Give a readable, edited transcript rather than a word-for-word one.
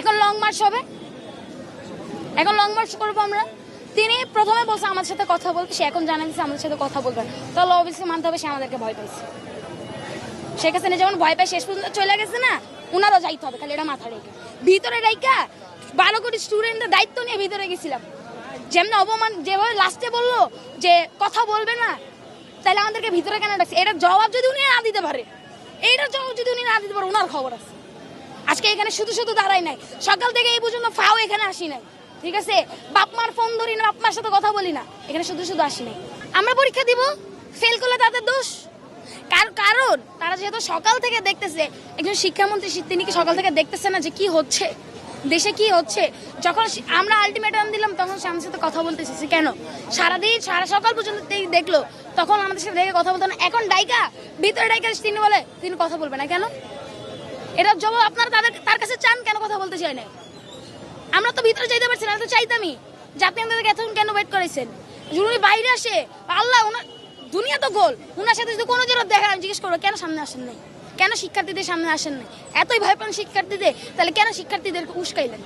এখন long March হবে, এখন লং মার্চ করবো আমরা। তিনি প্রথমে বলছে আমাদের সাথে কথা বলতে, সে এখন জানা দিচ্ছে আমাদের সাথে কথা বলবেন, তাহলে অবশ্যই মানতে হবে সে আমাদেরকে ভয় পাইছে। শেখ হাসিনা যেমন ভয় পায় শেষ পর্যন্ত চলে গেছে না, উনারও যাইতে হবে, খালি এটা মাথা রেখে। ভিতরে রাইকা 12 কোটি স্টুডেন্টের দায়িত্ব নিয়ে ভিতরে গেছিলাম, যেমন অপমান যেভাবে লাস্টে বললো যে কথা বলবে না, তাহলে আমাদেরকে ভিতরে কেন ডাকছে? এটার জবাব যদি উনি না দিতে পারে, এইটার জবাব যদি উনি না দিতে পারে, ওনার খবর আছে। আজকে এখানে শুধু শুধু দাঁড়াই নাই, সকাল থেকে এই পর্যন্ত ফাও এখানে আসি নাই, ঠিক আছে? বাপ মার ফোন ধরি না, বাপ মার সাথে কথা বলি না, এখানে শুধু শুধু আসি নাই। আমরা পরীক্ষা দিব, ফেল করলে তাদের দোষ। কারণ তারা যেহেতু সকাল থেকে দেখতেছে, একজন শিক্ষামন্ত্রী তিনি কি সকাল থেকে দেখতেছে না যে কি হচ্ছে দেশে, কি হচ্ছে? যখন আমরা আলটিমেটাম দিলাম তখন সে আমাদের সাথে কথা বলতে এসেছে কেন? সারাদিন সারা সকাল পর্যন্ত দেখলো, তখন আমাদের সাথে দেখে কথা বলতো না। এখন ডাইকা ভিতরে ডাইকা তিনি বলে তিনি কথা বলবে না কেন? এটার জবাব আপনারা তার কাছে চান কেন? কথা বলতে চাই না, আমরা তো ভিতরে যাইতে পারছি না, তো চাইতামই যে আপনি আমাদেরকে এতক্ষণ কেন ওয়েট করেছেন? উনি বাইরে আসে, আল্লাহ ওনার দুনিয়া তো গোল, ওনার সাথে যদি কোনো জোর দেখা, আমি জিজ্ঞেস করবো কেন সামনে আসেন নাই, কেন শিক্ষার্থীদের সামনে আসেন নাই? এতই ভয় পান শিক্ষার্থীদের, তাহলে কেন শিক্ষার্থীদেরকে উস্কাইলেন?